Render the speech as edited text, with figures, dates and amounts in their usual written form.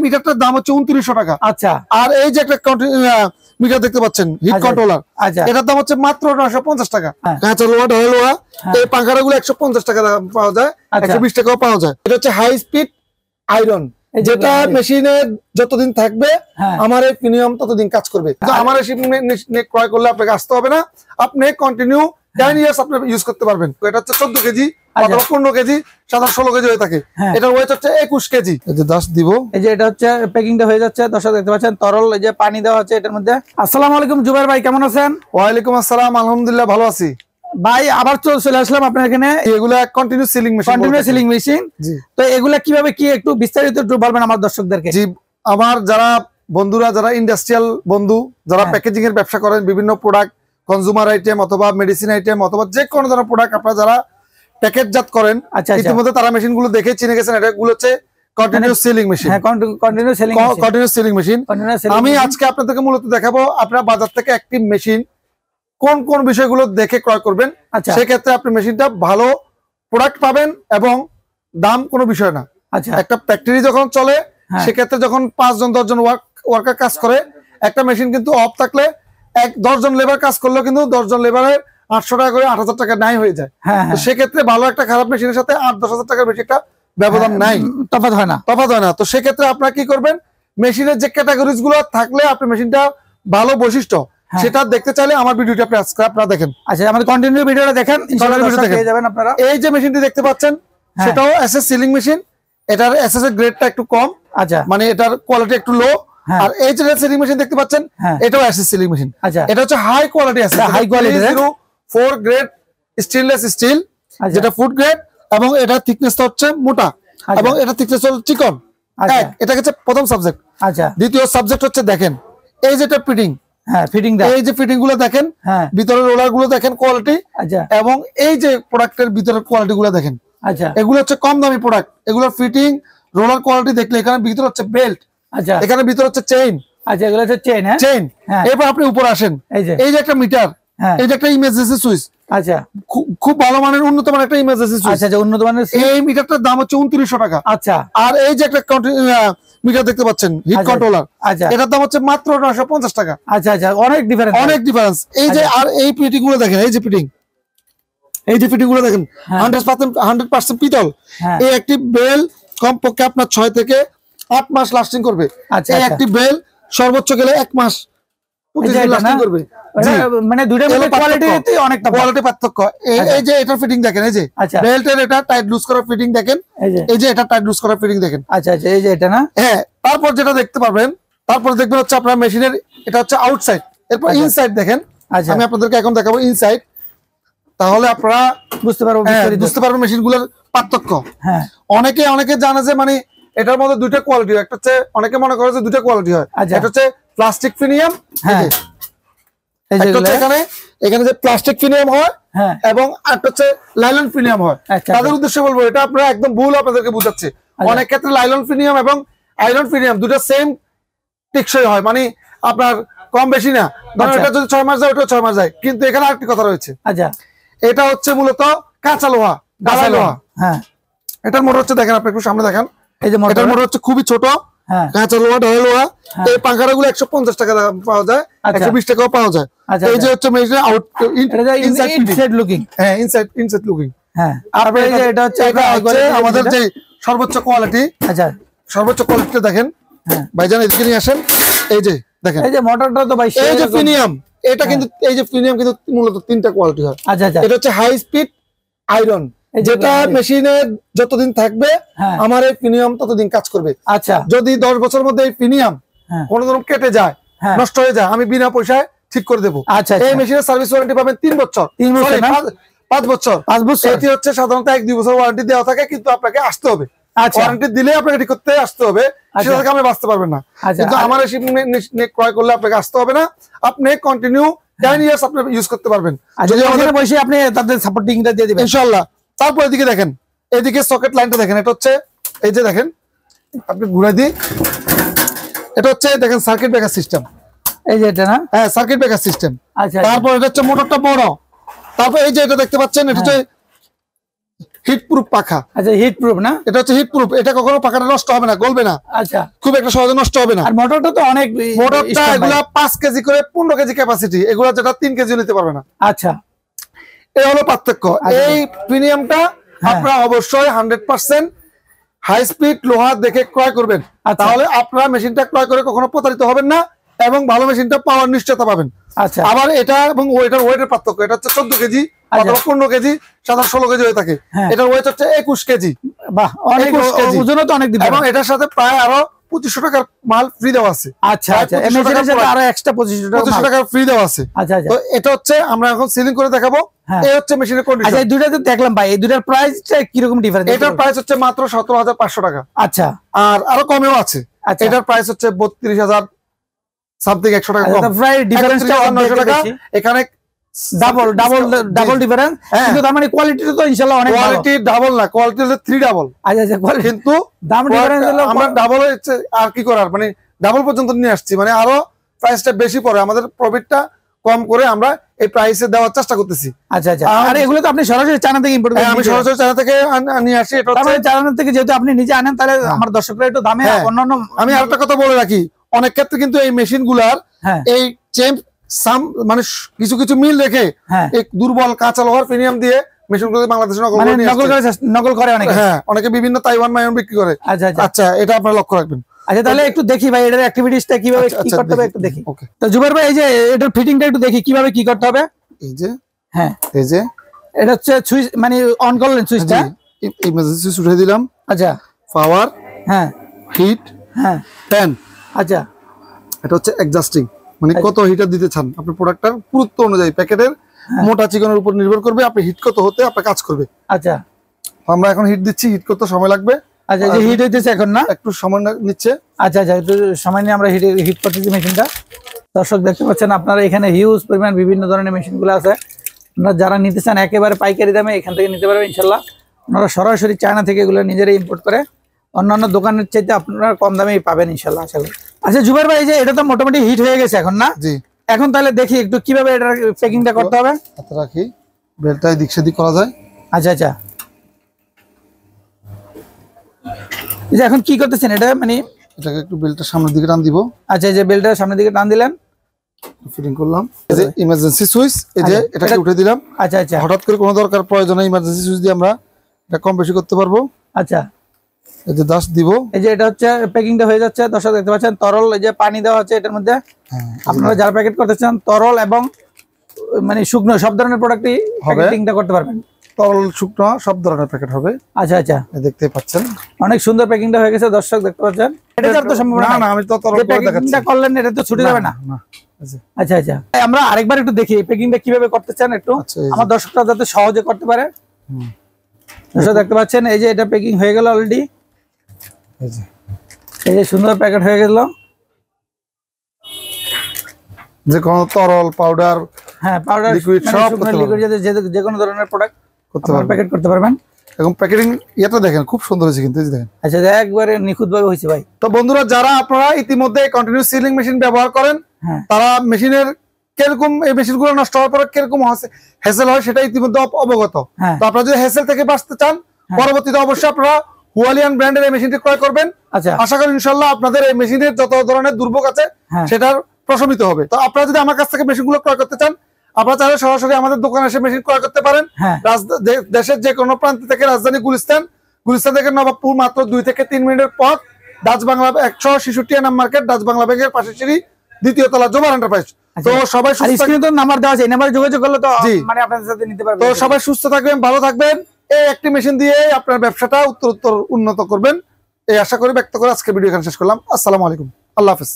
মিটারটার দাম হচ্ছে 2900 টাকা। আচ্ছা, আর এই যে একটা মিটার দেখতে পাচ্ছেন হিট কন্ট্রোলার, এটার দাম হচ্ছে মাত্র 950 টাকা। কাঁচা লোহা ঢালাই লোহা, এই পাঙ্খাটা গুলো 150 টাকা পাওয়া যায়, 120 টাকাও পাওয়া যায়। এটা হচ্ছে হাই স্পিড আয়রন, যেটা মেশিনে যতদিন থাকবে আমার এই প্রিমিয়াম ততদিন কাজ করবে। আমার ক্রয় করলে আপনাকে আসতে হবে না, আপনি কন্টিনিউ 10 ইয়ার্স আপনি ইউজ করতে পারবেন। এটা হচ্ছে 14 কেজি অথবা 15 কেজি, সাধারণ 16 কেজি হয়ে থাকে। এটার ওয়েট হচ্ছে 21 কেজি। এই যে 10 দিব, এই যে এটা হচ্ছে প্যাকিংটা হয়ে যাচ্ছে। দর্শক দেখতে পাচ্ছেন তরল এই যে পানি দেওয়া হচ্ছে এটার মধ্যে। আসসালামু আলাইকুম জুবাইর ভাই, কেমন আছেন? ওয়ালাইকুম আসসালাম, আলহামদুলিল্লাহ ভালো আছি ভাই। আবার চলে আসলাম আপনার এখানে। এগুলা continue sealing machine, continue sealing machine. তো এগুলা কিভাবে কি একটু বিস্তারিত একটু বলবেন আমার দর্শকদেরকে? জি, আমার যারা বন্ধুরা, যারা ইন্ডাস্ট্রিয়াল বন্ধু, যারা প্যাকেজিং এর ব্যবসা করেন, বিভিন্ন প্রোডাক্ট কনজিউমার আইটেম অথবা মেডিসিন আইটেম অথবা যে কোনো ধরনের প্রোডাক্ট আপনারা যারা প্যাকেটজাত করেন, ইতিমধ্যে তারা মেশিন গুলো দেখে চিনে গেছেন। এটা গুলো হচ্ছে কন্টিনিউয়াস সিলিং মেশিন। হ্যাঁ, কন্টিনিউয়াস সিলিং মেশিন। আমি আজকে আপনাদেরকে মূলত দেখাবো আপনারা বাজার থেকে একটি মেশিন কোন কোন বিষয়গুলো দেখে ক্রয় করবেন। সেক্ষেত্রে আপনি মেশিনটা ভালো প্রোডাক্ট পাবেন এবং দাম কোনো বিষয় না। একটা ফ্যাক্টরি যখন চলে, সেক্ষেত্রে যখন 5 জন 10 জন ওয়ার্কার কাজ করে, একটা মেশিন কিন্তু অফ থাকলে 10 জন লেবার কাজ করলেও কিন্তু 10 জন লেবারের 800 টাকা করে 8000 টাকা নাই হয়ে যায়। তো সেক্ষেত্রে ভালো একটা খারাপ মেশিনের সাথে 8-10 হাজার টাকার বেশি একটা ব্যবধান নাই, তফাৎ হয় না। তো সেক্ষেত্রে আপনারা কি করবেন, মেশিনের যে ক্যাটাগরিজ গুলো থাকলে আপনি মেশিনটা ভালো বৈশিষ্ট্য সেটা দেখতে চাইলে আমার ভিডিওটা আপনারা দেখেন। আচ্ছা, আমাদের কন্টিনিউ ভিডিওটা দেখেন, ইনশাআল্লাহ পেয়ে যাবেন আপনারা। এই যে মেশিনটি দেখতে পাচ্ছেন সেটাও এসএস সিলিং মেশিন। এটার এসএস এর গ্রেডটা একটু কম, আচ্ছা, মানে এটার কোয়ালিটি একটু লো। আর এই যে সিলিং মেশিন দেখতে পাচ্ছেন এটাও এসএস সিলিং মেশিন। এটা হচ্ছে high quality SS, high quality 04 grade stainless steel, যেটা ফুড গ্রেড, এবং এটা থিকনেসটা হচ্ছে মোটা এবং এটা থিকনেস হচ্ছে চিকন। এটা হচ্ছে প্রথম সাবজেক্ট। আচ্ছা, দ্বিতীয় সাবজেক্ট হচ্ছে দেখেন এই যেটা ফিটিং, এই যে ফিটিং গুলো দেখেন, ভিতরের রোলার গুলো দেখেন কোয়ালিটি, এবং এই যে প্রোডাক্টের ভিতরের কোয়ালিটি গুলো দেখেন। আচ্ছা, এগুলো হচ্ছে কম দামি প্রোডাক্ট, এগুলোর ফিটিং রোলার কোয়ালিটি দেখলে এখানে ভিতরে হচ্ছে বেল্ট, আচ্ছা, এখানে ভিতরে হচ্ছে চেইন। আচ্ছা, এগুলো হচ্ছে চেইন। চেইন। এরপর আপনি উপরে আসেন, এই যে একটা মিটার, এই যে একটা ইমার্জেন্সি সুইচ। আচ্ছা, খুব ভালো মানের উন্নত মানের একটা ইমার্জেন্সি সুইচ। আচ্ছা, উন্নত মানের এই মিটারটার দাম হচ্ছে 2900 টাকা। আচ্ছা, আর এই যে একটা মিটার দেখতে পাচ্ছেন হিট কন্ট্রোলার, এটার দাম হচ্ছে মাত্র 950 টাকা। আচ্ছা, অনেক ডিফারেন্স। এই যে আর এই ফিটিং গুলো দেখেন, এই যে ফিটিং গুলো দেখেন 100% পিতল। এই একটি বেল কমপক্ষে আপনার 6 থেকে 8 মাস লাস্টিং করবে। এই একটি বেল সর্বোচ্চ গেলে 1 মাস লাস্টিং করবে। মানে দুইটার মধ্যে কোয়ালিটিতে অনেকটা কোয়ালিটি পার্থক্য। এই যে এটার ফিটিং দেখেন, এই যে বেল্টের এটা টাইট লুজ করা ফিটিং দেখেন, এই যে এটা টাইট লুজ করা ফিটিং দেখেন। আচ্ছা, এই যে এটা না। হ্যাঁ, তারপর যেটা দেখতে পারবেন, তারপর দেখবেন হচ্ছে আপনার মেশিনের এটা হচ্ছে আউটসাইড, এরপর ইনসাইড দেখেন। আমি আপনাদেরকে এখন দেখাবো ইনসাইড, তাহলে আপনারা বুঝতে পারবেন মেশিনগুলোর পার্থক্য। হ্যাঁ, অনেকে জানে যে মানে এটার মধ্যে দুইটা কোয়ালিটি হয়। একটা হচ্ছে অনেকে মনে করে যে দুইটা কোয়ালিটি হয়। একটা হচ্ছে প্লাস্টিক প্রিমিয়াম, এখানে যে প্লাস্টিক প্রিমিয়াম হয়, এবং একটা হচ্ছে লাইলন প্রিমিয়াম হয়। তাদের উদ্দেশ্যে বলবো এটা আপনারা একদম ভুল আপনাদেরকে বুঝাচ্ছে। অনেক ক্ষেত্রে লাইলন প্রিমিয়াম এবং আয়রন প্রিমিয়াম দুটো সেম টেকসই হয়, মানে আপনার কম বেশি না। ধরুন এটা যদি 6 মাস যায়, ওটা 6 মাস যায়। কিন্তু এখানে আরেকটি কথা রয়েছে। আচ্ছা, এটা হচ্ছে মূলত কাঁচা লোহা, ঢালাই লোহা। হ্যাঁ, এটার মোটর হচ্ছে দেখেন, আপনি একটু সামনে দেখেন, এই যে এটার মোটর হচ্ছে খুবই ছোট, কাঁচা লোহা, ঢালাই লোহা। এই পাঙ্খাটা গুলো 150 টাকা পাওয়া যায়, 120 টাকাও পাওয়া যায়। এই যে হচ্ছে মেশিনের আউট ইনসাইড লুকিং। হ্যাঁ, ইনসাইড লুকিং। হ্যাঁ, আর এই যে এটা হচ্ছে আমাদের যে সর্বোচ্চ কোয়ালিটি। আচ্ছা, সর্বোচ্চ কোয়ালিটিটা দেখেন। হ্যাঁ ভাইজান, এদিকে নিয়ে আসেন। এই যে দেখেন, এই যে মোটরটা তো ভাই, এই যে প্রিমিয়াম, এটা কিন্তু এই যে প্রিমিয়াম কিন্তু মূলত 3টা কোয়ালিটি হয়। আচ্ছা, এটা হচ্ছে হাই স্পিড আয়রন, যেটা মেশিনে যতদিন থাকবে আমার এই প্রিমিয়াম ততদিন কাজ করবে। আচ্ছা, যদি 10 বছরের মধ্যে এই প্রিমিয়াম কোনো রকম কেটে যায়, নষ্ট হয়ে যায়, আমি বিনা পয়সায় ঠিক করে দেবো। আচ্ছা, এই মেশিনের সার্ভিস ওয়ারেন্টি পাবেন 3 বছর, 5 বছর। এটি হচ্ছে সাধারণত 1-2 বছর ওয়ারেন্টি দেওয়া থাকে, কিন্তু আপনাকে আসতে হবে। ওয়ারেন্টি দিলে আপনাকে ঠিক করতে আসতে হবে, সেটা থেকে আপনি বাঁচতে পারবেন না। কিন্তু আমার এই ক্রয় করলে আপনাকে আসতে হবে না, আপনি কন্টিনিউ 10 ইয়ার্স আপনি ইউজ করতে পারবেন। যদি আমাদের বসে আপনি তাদের সাপোর্টিংটা দিয়ে দিবেন ইনশাআল্লাহ। তারপর এদিকে দেখেন, এদিকে সকেট লাইনটা দেখেন, এটা হচ্ছে এই যে দেখেন, আপনি ঘুরে দিই, এটা হচ্ছে দেখেন সার্কিট ব্রেকার সিস্টেম। এই যে এটা না, হ্যাঁ, সার্কিট ব্রেকার সিস্টেম। আচ্ছা, তারপর এটা হচ্ছে মোটরটা বড়। তারপর এই যে এটা দেখতে পাচ্ছেন, এটা হচ্ছে হিট প্রুফ পাখা। আচ্ছা, হিট প্রুফ না? এটা হচ্ছে হিট প্রুফ, এটা কখনো পাখাটা নষ্ট হবে না, গলবে না। আচ্ছা, খুব একটা সহজে নষ্ট হবে না। আর মোটরটা তো অনেক, মোটরটা এগুলা 5 কেজি করে 15 কেজি ক্যাপাসিটি, এগুলা যেটা 3 কেজি নিতে পারবে না। আচ্ছা, এই হলো পার্থক্য। এই প্রিমিয়ামটা আপনারা অবশ্যই 100% হাই স্পিড লোহা দেখে ক্রয় করবেন, তাহলে আপনারা মেশিনটা ক্রয় করে কখনো প্রতারিত হবেন না এবং ভালো মেশিনটা পাওয়ার নিশ্চয়তা পাবেন। আচ্ছা, আবার এটা এবং ওইটার ওয়েটের পার্থক্য, এটা হচ্ছে 14 কেজি অথবা 15 কেজি, সাধারণ 16 কেজি হয়ে থাকে। এটার ওয়েট হচ্ছে 21 কেজি। বাহ, অনেক ওজনও তো অনেক দিবে। এবং এটার সাথে প্রায় আরো 2500 টাকার মাল ফ্রি দেওয়া আছে। আচ্ছা আচ্ছা, এই মেশিনের সাথে আরো এক্সট্রা 2500 টাকা ফ্রি দেওয়া আছে। আচ্ছা আচ্ছা, তো এটা হচ্ছে আমরা এখন সিলিং করে দেখাবো। এই হচ্ছে মেশিনের কন্ডিশন। আচ্ছা, এই দুইটা তো দেখলাম ভাই, এই দুইটার প্রাইসটা কি রকম ডিফারেন্স? এটার প্রাইস হচ্ছে মাত্র 17,500 টাকা। আচ্ছা, আর আরো কমেও আছে। এটার প্রাইস হচ্ছে 32,000 সামথিং, 100 টাকা কম। প্রায় ডিফারেন্সটা 900 টাকা। এখানে ডাবল ডিফারেন্স, কিন্তু তার মানে কোয়ালিটিটা তো ইনশাআল্লাহ অনেক ভালো। কোয়ালিটি ডাবল না, কোয়ালিটি হচ্ছে 3 ডাবল। আচ্ছা আচ্ছা, কিন্তু দাম ডিফারেন্স হলো আমরা ডাবল হচ্ছে আর কি করার, মানে ডাবল পর্যন্ত নিয়ে আসছি, মানে আরো প্রাইসটা বেশি পড়ে, আমাদের প্রফিটটা কম করে আমরা এই প্রাইসে দেওয়ার চেষ্টা করতেছি। আচ্ছা আচ্ছা, আর এগুলো তো আপনি সরাসরি চায়না থেকে ইম্পোর্ট করেন? আমি সরাসরি চায়না থেকে নিয়ে আসি। এটা হচ্ছে চায়না থেকে, যেহেতু আপনি নিজে আনেন, তাহলে আমার দর্শকরা একটু দামে অন্যান্য। আমি আরেকটা কথা বলে রাখি, অনেক ক্ষেত্রে কিন্তু এই মেশিন গুলার এই চেম মানে কিছু কিছু মিল রেখে এক দুর্বল কাঁচা লোহার প্রিমিয়াম দিয়ে মেশিন গুলো বাংলাদেশে নকল করে অনেকে। অনেকে বিভিন্ন তাইওয়ান মাইওয়ান বিক্রি করে। আচ্ছা আচ্ছা, এটা আপনারা লক্ষ্য রাখবেন। আচ্ছা, তাহলে একটু দেখি ভাই এটার অ্যাক্টিভিটিসটা কিভাবে কি করতে হবে একটু দেখি। তো জুবাইর ভাই, এই যে এটার ফিটিংটা একটু দেখি কিভাবে কি করতে হবে। এই যে এই যে এটা হচ্ছে সুইচ, মানে অন করলেন সুইচটা, ইমার্জেন্সি সুইচ উঠিয়ে দিলাম। আচ্ছা, পাওয়ার, হিট, ফ্যান। আচ্ছা, এটা হচ্ছে অ্যাডজাস্টিং, মানে কত হিটার দিতে চান আপনার প্রোডাক্টটার গুরুত্ব অনুযায়ী প্যাকেটের মোটা চিকনের উপর নির্ভর করবে আপনি হিট কত হতে আপনার কাজ করবে। আচ্ছা, আমরা এখন হিট দিচ্ছি, হিট করতে সময় লাগবে। আচ্ছা, যে হিট হইতেছে এখন না, একটু সময় নিচ্ছে। আচ্ছা আচ্ছা, একটু সময় নিয়ে আমরা হিট করতেছি মেশিনটা। দর্শক দেখতে পাচ্ছেন আপনারা, এখানে হিউজ পরিমাণ বিভিন্ন ধরনের মেশিনগুলো আছে। আপনারা যারা নিতে চান একেবারে পাইকারি দামে এখান থেকে নিতে পারবেন ইনশাল্লাহ। আপনারা সরাসরি চায়না থেকে এগুলো নিজেরাই ইম্পোর্ট করে অন্যান্য দোকানের চাইতে আপনারা কম দামেই পাবেন ইনশাল্লাহ, আশা করি। আচ্ছা জুবাইর ভাই, এই যে এটা তো মোটামুটি হিট হয়ে গেছে এখন না? জি। এখন তাহলে দেখি একটু কিভাবে এটার প্যাকিংটা করতে হবে। হাতে রাখি, বেলটা এদিক সেদিক করা যায়। আচ্ছা আচ্ছা, এখন কি করতেছেন এটা, মানে এটাকে একটু বেলটা সামনের দিকে টান দিব। আচ্ছা, এই যে বেলটা সামনের দিকে টান দিলেন, ফিটিং করলাম। এই যে ইমার্জেন্সি সুইচ, এই যে এটাকে উঠে দিলাম। আচ্ছা আচ্ছা, হঠাৎ করে কোনো দরকার প্রয়োজনে ইমার্জেন্সি সুইচ দিয়ে আমরা এটা কম বেশি করতে পারবো। আচ্ছা, এই যে দাস দিব। এই যে এটা হচ্ছে প্যাকিংটা হয়ে যাচ্ছে। দর্শক দেখতে পাচ্ছেন তরল, এই যে পানি দেওয়া হচ্ছে এটার মধ্যে। আপনারা যারা প্যাকেট করতেছেন তরল এবং মানে শুকনো সব ধরনের প্রোডাক্টই প্যাকেটিংটা করতে পারবেন। তরল শুকনো সব ধরনের প্যাকেট হবে। আচ্ছা আচ্ছা, দেখতে পাচ্ছেন অনেক সুন্দর প্যাকিংটা হয়ে গেছে। দর্শক দেখতে পাচ্ছেন, এটা তো সম্ভব না। না, আমি তো তরল করে দেখাচ্ছি। প্যাকিংটা করলেন, এটা তো ছুটে যাবে না। আচ্ছা আচ্ছা, আমরা আরেকবার একটু দেখি প্যাকিংটা কিভাবে করতে চান একটু, আমার দর্শকরা যাতে সহজে করতে পারে। দর্শক দেখতে পাচ্ছেন, এই যে এটা প্যাকিং হয়ে গেল অলরেডি। এই যে সুন্দর প্যাকেট হয়ে গেল। যে কোনো তরল পাউডার, পাউডার, লিকুইড সব লিকুইড যে কোনো ধরনের প্রোডাক্ট করতে পারবেন, প্যাকেট করতে পারবেন। এবং প্যাকেটিং এটা দেখেন খুব সুন্দর হয়েছে কিন্তু, এই যে দেখেন। আচ্ছা, একবারে নিখুঁত ভাবে হয়েছে ভাই। তো বন্ধুরা, যারা আপনারা ইতিমধ্যে কন্টিনিউয়াস সিলিং মেশিন ব্যবহার করেন, তারা মেশিনের কিরকম, এই মেশিনগুলো নষ্ট হওয়ার পরে কিরকম হ্যাসেল হয় সেটা ইতিমধ্যে অবগত। তো আপনারা যদি হ্যাসেল থেকে বাঁচতে চান, পরবর্তীতে অবশ্যই আপনারা হুয়ালিয়ান ব্র্যান্ডের এই মেশিনটি ক্রয় করবেন। আশা করি ইনশাআল্লাহ আপনাদের এই মেশিনের যত ধরনের দুর্ভোগ আছে সেটার প্রশমিত হবে। তো আপনারা যদি আমার কাছ থেকে মেশিনগুলো ক্রয় করতে চান, আপনারা চাইলে সরাসরি আমাদের দোকানে এসে মেশিন ক্রয় করতে পারেন। দেশের যে কোনো প্রান্ত থেকে, রাজধানী গুলিস্তান থেকে নবাবপুর মাত্র 2 থেকে 3 মিনিটের পথ, ডাচ বাংলা 166 নাম মার্কেট, ডাচ বাংলা ব্যাংকের পাশে সিঁড়ি, 2য় তলা, জোবার এন্টারপ্রাইজ। তো সবাই নাম্বার দেওয়া আছে, এই নাম্বারে যোগাযোগ করলে তো মানে আপনাদের সাথে নিতে পারবেন। তো সবাই সুস্থ থাকবেন, ভালো থাকবেন। এই একটি মেশিন দিয়ে আপনার ব্যবসাটা উত্তরোত্তর উন্নত করবেন এই আশা করি ব্যক্ত করে আজকে ভিডিও এখানে শেষ করলাম। আসসালামু আলাইকুম, আল্লাহ হাফেজ।